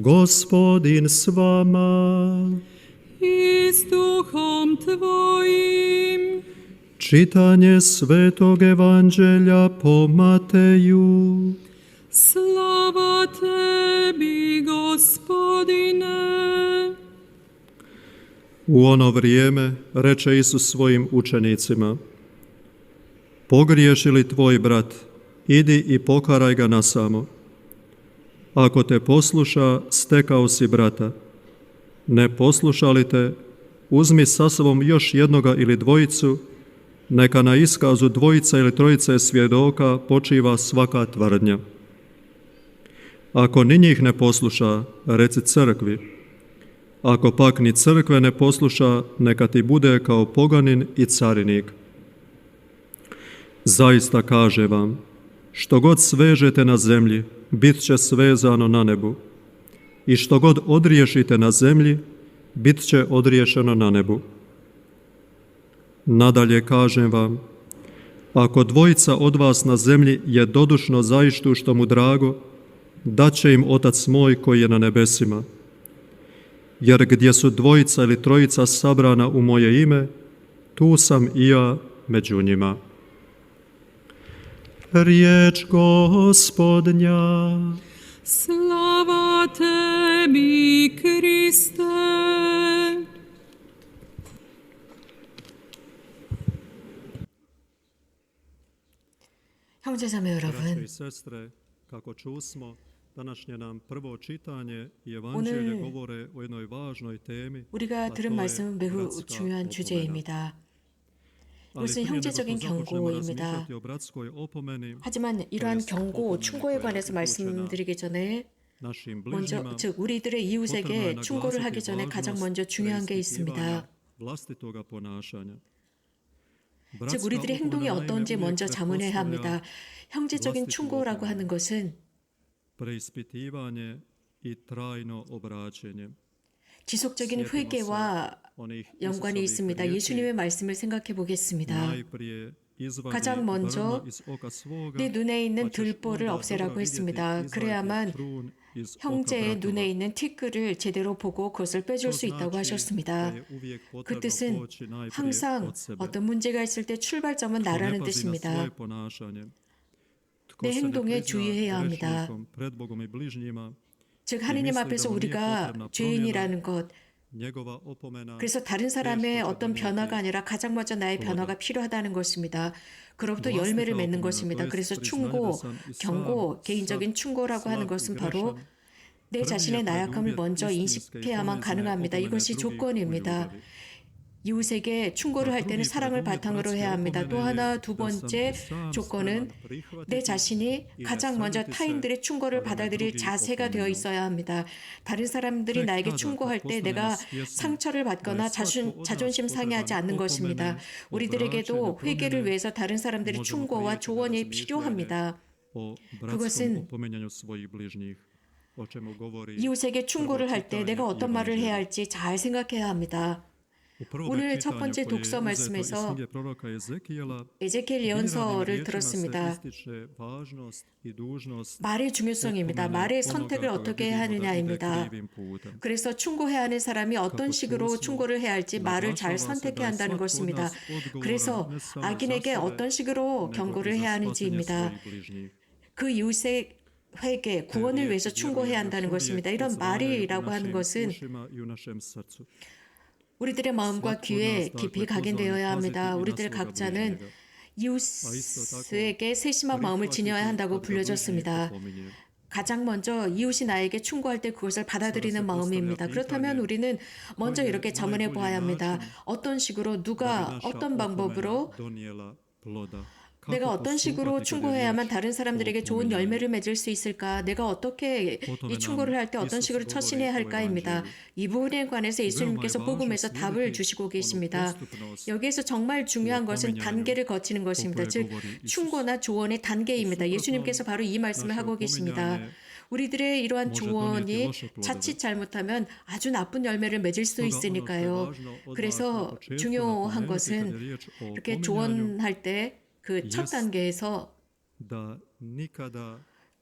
Gospodin s vama. I s duhom tvojim. Čitanje Svetog Evanđelja po Mateju. Slava tebi, Gospodine. U ono vrijeme reče Isus svojim učenicima: Pogriješi li tvoj brat, idi i pokaraj ga nasamo. Ako te posluša, stekao si brata. Ne posluša li te, uzmi sa sobom još jednoga ili dvojicu, neka na iskazu dvojica ili trojice svjedoka počiva svaka tvrdnja. Ako ni njih ne posluša, reci crkvi. Ako pak ni crkve ne posluša, neka ti bude kao poganin i carinik. Zaista kaže vam, što god svežete na zemlji, bit će svezano na nebu. I što god odriješite na zemlji, bit će odriješeno na nebu. Nadalje kažem vam, ako dvojica od vas na zemlji je dodušno zaištu što mu drago, daće im Otac moj koji je na nebesima. Jer gdje su dvojica ili trojica sabrana u moje ime, tu sam i ja među njima. Riječ Gospodnja. Slava tebi, Kriste. 형제자매 Braćo 여러분, i sestre, kako čusmo, današnje nam prvo čitanje i evanđelje 오늘 govore o jednoj važnoj temi, 우리가 들은 말씀은 매우 중요한 주제입니다. 이것은 형제적인 경고입니다. 하지만 이러한 경고, 충고에 관해서 말씀드리기 전에 먼저, 즉 우리들의 이웃에게 충고를 하기 전에 가장 먼저 중요한 게 있습니다. 즉 우리들의 행동이 어떤지 먼저 자문해야 합니다. 형제적인 충고라고 하는 것은 지속적인 회개와 연관이 있습니다. 예수님의 말씀을 생각해 보겠습니다. 가장 먼저 네 눈에 있는 들보를 없애라고 했습니다. 그래야만 형제의 눈에 있는 티끌을 제대로 보고 그것을 빼줄 수 있다고 하셨습니다. 그 뜻은 항상 어떤 문제가 있을 때 출발점은 나라는 뜻입니다. 내 행동에 주의해야 합니다. 즉 하느님 앞에서 우리가 죄인이라는 것, 그래서 다른 사람의 어떤 변화가 아니라 가장 먼저 나의 변화가 필요하다는 것입니다. 그로부터 열매를 맺는 것입니다. 그래서 충고, 경고, 개인적인 충고라고 하는 것은 바로 내 자신의 나약함을 먼저 인식해야만 가능합니다. 이것이 조건입니다. 이웃에게 충고를 할 때는 사랑을 바탕으로 해야 합니다. 또 하나, 두 번째 조건은 내 자신이 가장 먼저 타인들의 충고를 받아들일 자세가 되어 있어야 합니다. 다른 사람들이 나에게 충고할 때 내가 상처를 받거나 자존심 상해하지 않는 것입니다. 우리들에게도 회개를 위해서 다른 사람들의 충고와 조언이 필요합니다. 그것은 이웃에게 충고를 할 때 내가 어떤 말을 해야 할지 잘 생각해야 합니다. 오늘 첫 번째 독서 말씀에서 에제키엘 예언서를 들었습니다. 말의 중요성입니다. 말의 선택을 어떻게 해야 하느냐입니다. 그래서 충고해야 하는 사람이 어떤 식으로 충고를 해야 할지 말을 잘 선택해야 한다는 것입니다. 그래서 악인에게 어떤 식으로 경고를 해야 하는지입니다. 그 이웃의 회개, 구원을 위해서 충고해야 한다는 것입니다. 이런 말이라고 하는 것은 우리들의 마음과 귀에 깊이 각인되어야 합니다. 우리들 각자는 이웃에게 세심한 마음을 지녀야 한다고 불려졌습니다. 가장 먼저 이웃이 나에게 충고할 때 그것을 받아들이는 마음입니다. 그렇다면 우리는 먼저 이렇게 자문해 보아야 합니다. 어떤 식으로, 누가, 어떤 방법으로 내가 어떤 식으로 충고해야만 다른 사람들에게 좋은 열매를 맺을 수 있을까? 내가 어떻게 이 충고를 할 때 어떤 식으로 처신해야 할까입니다. 이 부분에 관해서 예수님께서 복음에서 답을 주시고 계십니다. 여기에서 정말 중요한 것은 단계를 거치는 것입니다. 즉 충고나 조언의 단계입니다. 예수님께서 바로 이 말씀을 하고 계십니다. 우리들의 이러한 조언이 자칫 잘못하면 아주 나쁜 열매를 맺을 수 있으니까요. 그래서 중요한 것은 이렇게 조언할 때 그 첫 단계에서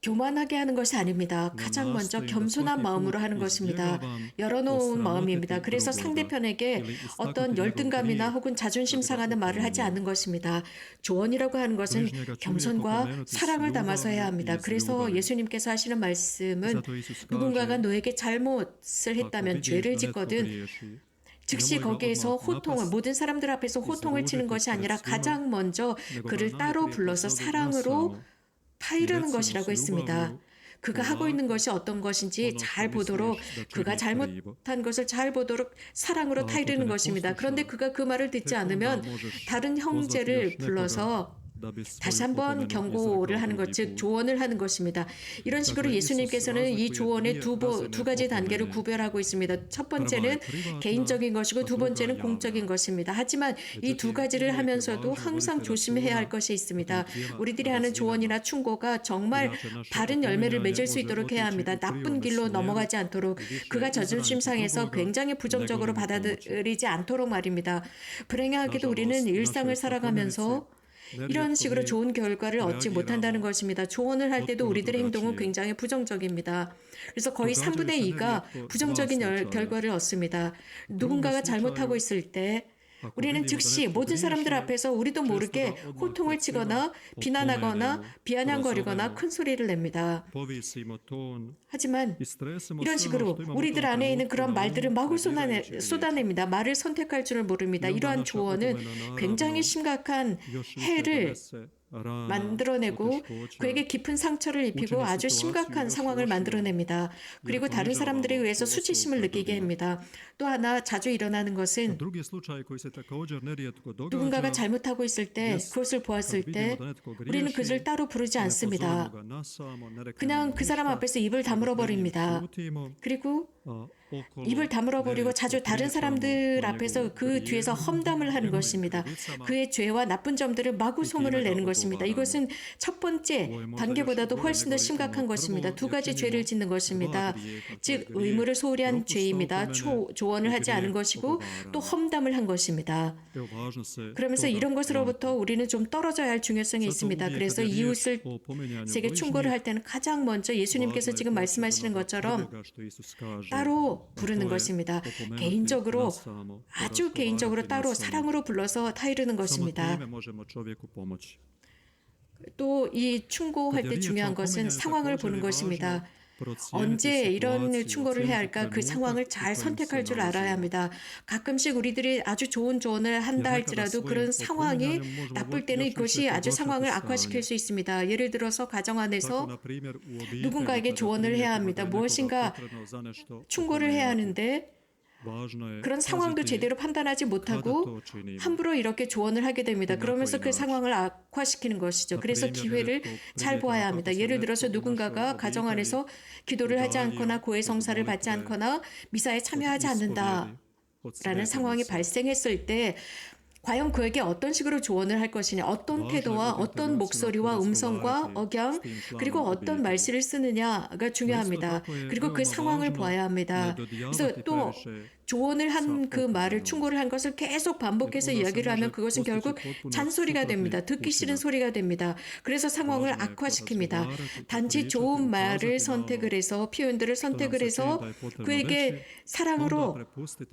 교만하게 하는 것이 아닙니다. 가장 먼저 겸손한 마음으로 하는 것입니다. 열어놓은 마음입니다. 그래서 상대편에게 어떤 열등감이나 혹은 자존심 상하는 말을 하지 않는 것입니다. 조언이라고 하는 것은 겸손과 사랑을 담아서 해야 합니다. 그래서 예수님께서 하시는 말씀은 누군가가 너에게 잘못을 했다면 죄를 짓거든 즉시 거기에서 호통을 모든 사람들 앞에서 호통을 치는 것이 아니라 가장 먼저 그를 따로 불러서 사랑으로 타이르는 것이라고 했습니다. 그가 하고 있는 것이 어떤 것인지 잘 보도록 그가 잘못한 것을 잘 보도록 사랑으로 타이르는 것입니다. 그런데 그가 그 말을 듣지 않으면 다른 형제를 불러서 다시 한번 경고를 하는 것, 즉 조언을 하는 것입니다. 이런 식으로 예수님께서는 이 조언의 두 가지 단계를 구별하고 있습니다. 첫 번째는 개인적인 것이고 두 번째는 공적인 것입니다. 하지만 이 두 가지를 하면서도 항상 조심해야 할 것이 있습니다. 우리들이 하는 조언이나 충고가 정말 바른 열매를 맺을 수 있도록 해야 합니다. 나쁜 길로 넘어가지 않도록 그가 자존심 상해서 굉장히 부정적으로 받아들이지 않도록 말입니다. 불행하게도 우리는 일상을 살아가면서 이런 식으로 좋은 결과를 얻지 못한다는 것입니다. 조언을 할 때도 우리들의 행동은 굉장히 부정적입니다. 그래서 거의 3분의 2가 부정적인 결과를 얻습니다. 누군가가 잘못하고 있을 때 우리는 즉시 모든 사람들 앞에서 우리도 모르게 호통을 치거나 비난하거나 비아냥거리거나 큰 소리를 냅니다. 하지만 이런 식으로 우리들 안에 있는 그런 말들을 마구 쏟아냅니다. 말을 선택할 줄을 모릅니다. 이러한 조언은 굉장히 심각한 해를 만들어내고 그에게 깊은 상처를 입히고 아주 심각한 상황을 만들어냅니다. 그리고 다른 사람들에 의해서 수치심을 느끼게 합니다. 또 하나 자주 일어나는 것은 누군가가 잘못하고 있을 때 그것을 보았을 때 우리는 그를 따로 부르지 않습니다. 그냥 그 사람 앞에서 입을 다물어 버립니다. 그리고 입을 다물어 버리고 자주 다른 사람들 앞에서 그 뒤에서 험담을 하는 것입니다. 그의 죄와 나쁜 점들을 마구 소문을 내는 것입니다. 이것은 첫 번째 단계보다도 훨씬 더 심각한 것입니다. 두 가지 죄를 짓는 것입니다. 즉 의무를 소홀히 한 죄입니다. 조언을 하지 않은 것이고 또 험담을 한 것입니다. 그러면서 이런 것으로부터 우리는 좀 떨어져야 할 중요성이 있습니다. 그래서 이웃에게 충고를 할 때는 가장 먼저 예수님께서 지금 말씀하시는 것처럼 따로 부르는 것입니다. 개인적으로 아주 개인적으로 따로 사랑으로 불러서 타이르는 것입니다. 또 이 충고할 때 중요한 것은 상황을 보는 것입니다. 언제 이런 충고를 해야 할까? 그 상황을 잘 선택할 줄 알아야 합니다. 가끔씩 우리들이 아주 좋은 조언을 한다 할지라도 그런 상황이 나쁠 때는 그것이 아주 상황을 악화시킬 수 있습니다. 예를 들어서 가정 안에서 누군가에게 조언을 해야 합니다. 무엇인가 충고를 해야 하는데 그런 상황도 제대로 판단하지 못하고 함부로 이렇게 조언을 하게 됩니다. 그러면서 그 상황을 악화시키는 것이죠. 그래서 기회를 잘 보아야 합니다. 예를 들어서 누군가가 가정 안에서 기도를 하지 않거나 고해 성사를 받지 않거나 미사에 참여하지 않는다라는 상황이 발생했을 때 과연 그에게 어떤 식으로 조언을 할 것이냐, 어떤 태도와 어떤 목소리와 음성과 억양, 그리고 어떤 말씨를 쓰느냐가 중요합니다. 그리고 그 상황을 봐야 합니다. 그래서 또 조언을 한 그 말을 충고를 한 것을 계속 반복해서 이야기를 하면 그것은 결국 잔소리가 됩니다. 듣기 싫은 소리가 됩니다. 그래서 상황을 악화시킵니다. 단지 좋은 말을 선택을 해서 표현들을 선택을 해서 그에게 사랑으로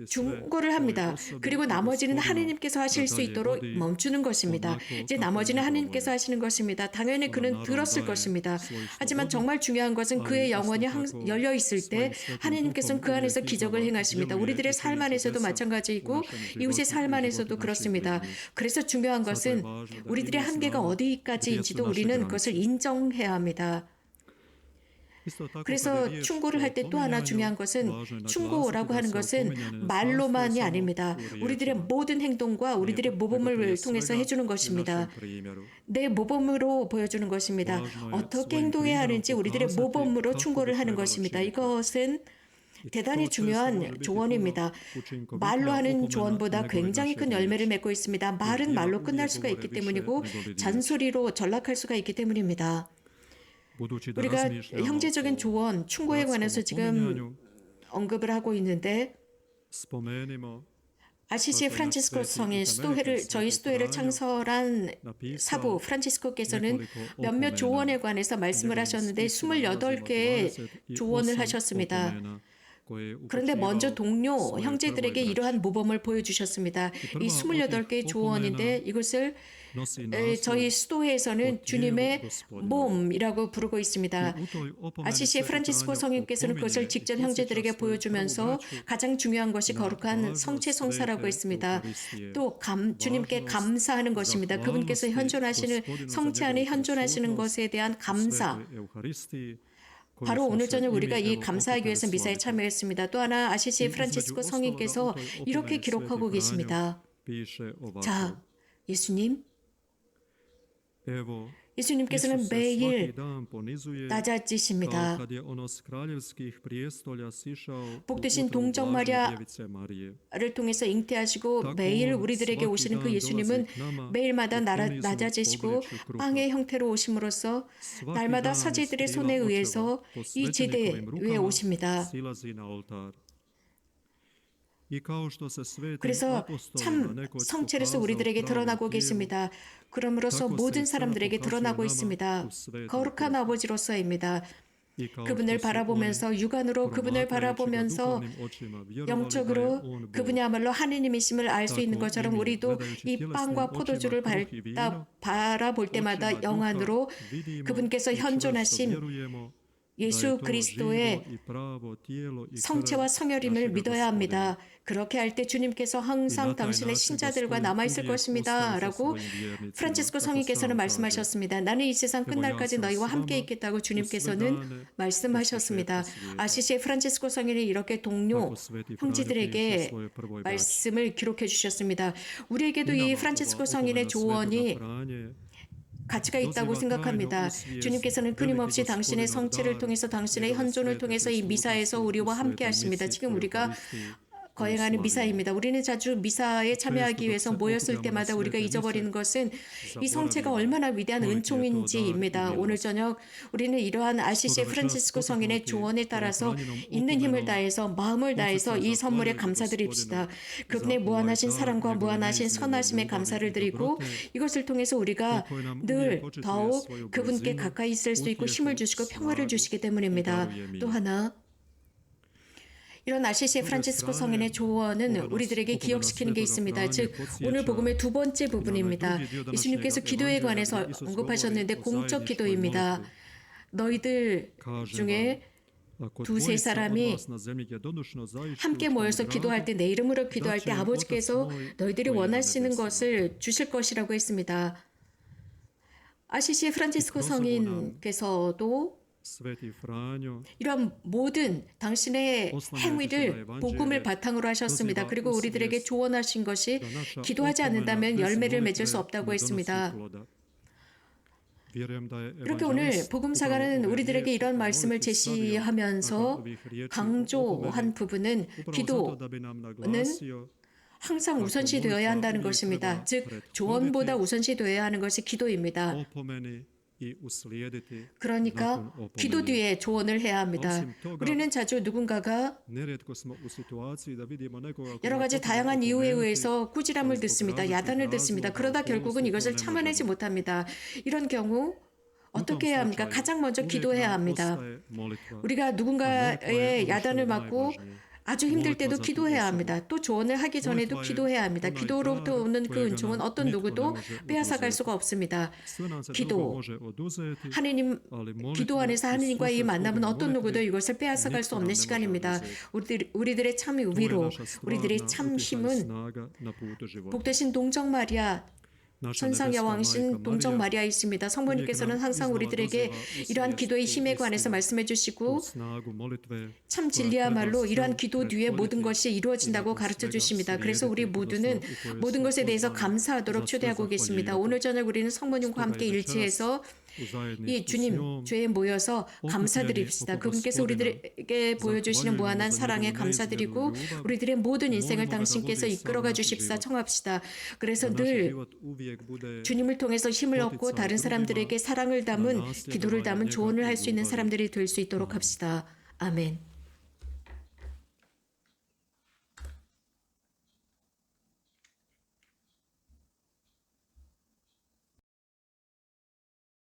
충고를 합니다. 그리고 나머지는 하느님께서 하실 수 있도록 멈추는 것입니다. 이제 나머지는 하느님께서 하시는 것입니다. 당연히 그는 들었을 것입니다. 하지만 정말 중요한 것은 그의 영혼이 열려 있을 때 하느님께서는 그 안에서 기적을 행하십니다. 우리들의 삶 안에서도 마찬가지이고 이웃의 삶 안에서도 그렇습니다. 그래서 중요한 것은 우리들의 한계가 어디까지인지도 우리는 그것을 인정해야 합니다. 그래서 충고를 할 때 또 하나 중요한 것은 충고라고 하는 것은 말로만이 아닙니다. 우리들의 모든 행동과 우리들의 모범을 통해서 해주는 것입니다. 내 모범으로 보여주는 것입니다. 어떻게 행동해야 하는지 우리들의 모범으로 충고를 하는 것입니다. 이것은 대단히 중요한 조언입니다. 말로 하는 조언보다 굉장히 큰 열매를 맺고 있습니다. 말은 말로 끝날 수가 있기 때문이고 잔소리로 전락할 수가 있기 때문입니다. 우리가 형제적인 조언, 충고에 관해서 지금 언급을 하고 있는데 아시시 프란치스코 성인 저희 스토회를 창설한 사부 프란치스코께서는 몇몇 조언에 관해서 말씀을 하셨는데 28개의 조언을 하셨습니다. 그런데 먼저 동료 형제들에게 이러한 모범을 보여주셨습니다. 이 28개의 조언인데 이것을 저희 스토회에서는 주님의 몸이라고 부르고 있습니다. 아시시 프란치스코 성인께서는 그것을 직접 형제들에게 보여주면서 가장 중요한 것이 거룩한 성체 성사라고 했습니다. 또 주님께 감사하는 것입니다. 그분께서 현존하시는 성체 안에 현존하시는 것에 대한 감사. 바로 오늘 저녁 우리가 이 감사하기 위해서 미사에 참여했습니다. 또 하나 아시시 프란치스코 성인께서 이렇게 기록하고 계십니다. 자, 예수님께서는 매일 낮아지십니다. 복되신 동정 마리아를 통해서 잉태하시고 매일 우리들에게 오시는 그 예수님은 매일마다 낮아지시고 빵의 형태로 오심으로써 날마다 사제들의 손에 의해서 이 제대 위에 오십니다. 그래서 참 성체로서 우리들에게 드러나고 계십니다. 그럼으로써 모든 사람들에게 드러나고 있습니다. 거룩한 아버지로서입니다. 그분을 바라보면서 육안으로 그분을 바라보면서 영적으로 그분이야말로 하느님이심을 알 수 있는 것처럼 우리도 이 빵과 포도주를 바라볼 때마다 영안으로 그분께서 현존하신 예수 그리스도의 성체와 성혈임을 믿어야 합니다. 그렇게 할 때 주님께서 항상 당신의 신자들과 남아있을 것입니다. 라고 프란치스코 성인께서는 말씀하셨습니다. 나는 이 세상 끝날까지 너희와 함께 있겠다고 주님께서는 말씀하셨습니다. 아시시의 프란치스코 성인이 이렇게 동료 형제들에게 말씀을 기록해 주셨습니다. 우리에게도 이 프란치스코 성인의 조언이 가치가 있다고 생각합니다. 주님께서는 끊임없이 당신의 성체를 통해서 당신의 현존을 통해서 이 미사에서 우리와 함께 하십니다. 지금 우리가 거행하는 미사입니다. 우리는 자주 미사에 참여하기 위해서 모였을 때마다 우리가 잊어버리는 것은 이 성체가 얼마나 위대한 은총인지입니다. 오늘 저녁 우리는 이러한 아시시 프란치스코 성인의 조언에 따라서 있는 힘을 다해서 마음을 다해서 이 선물에 감사드립시다. 그분의 무한하신 사랑과 무한하신 선하심에 감사를 드리고 이것을 통해서 우리가 늘 더욱 그분께 가까이 있을 수 있고 힘을 주시고 평화를 주시기 때문입니다. 또 하나 이런 아시시 프란치스코 성인의 조언은 우리들에게 기억시키는 게 있습니다. 즉 오늘 복음의 두 번째 부분입니다. 예수님께서 기도에 관해서 언급하셨는데 공적 기도입니다. 너희들 중에 두세 사람이 함께 모여서 기도할 때 내 이름으로 기도할 때 아버지께서 너희들이 원하시는 것을 주실 것이라고 했습니다. 아시시 프란치스코 성인께서도 이런 모든 당신의 행위를 복음을 바탕으로 하셨습니다. 그리고 우리들에게 조언하신 것이 기도하지 않는다면 열매를 맺을 수 없다고 했습니다. 이렇게 오늘 복음사가는 우리들에게 이런 말씀을 제시하면서 강조한 부분은 기도는 항상 우선시 되어야 한다는 것입니다. 즉 조언보다 우선시 되어야 하는 것이 기도입니다. 그러니까 기도 뒤에 조언을 해야 합니다. 우리는 자주 누군가가 여러 가지 다양한 이유에 의해서 꾸지람을 듣습니다. 야단을 듣습니다. 그러다 결국은 이것을 참아내지 못합니다. 이런 경우 어떻게 해야 합니까? 가장 먼저 기도해야 합니다. 우리가 누군가의 야단을 맞고 아주 힘들 때도 기도해야 합니다. 또 조언을 하기 전에도 기도해야 합니다. 기도로부터 오는 그 은총은 어떤 누구도 빼앗아갈 수가 없습니다. 기도, 하느님, 기도 안에서 하느님과의 이 만남은 어떤 누구도 이것을 빼앗아갈 수 없는 시간입니다. 우리들의 참 위로, 우리들의 참 힘은 복되신 동정 마리아, 천상여왕신 동정 마리아이십니다. 성모님께서는 항상 우리들에게 이러한 기도의 힘에 관해서 말씀해 주시고 참 진리야말로 이러한 기도 뒤에 모든 것이 이루어진다고 가르쳐 주십니다. 그래서 우리 모두는 모든 것에 대해서 감사하도록 초대하고 계십니다. 오늘 저녁 우리는 성모님과 함께 일치해서 이 주님 죄에 모여서 감사드립시다. 그분께서 우리들에게 보여주시는 무한한 사랑에 감사드리고 우리들의 모든 인생을 당신께서 이끌어가 주십사 청합시다. 그래서 늘 주님을 통해서 힘을 얻고 다른 사람들에게 사랑을 담은 기도를 담은 조언을 할 수 있는 사람들이 될 수 있도록 합시다. 아멘.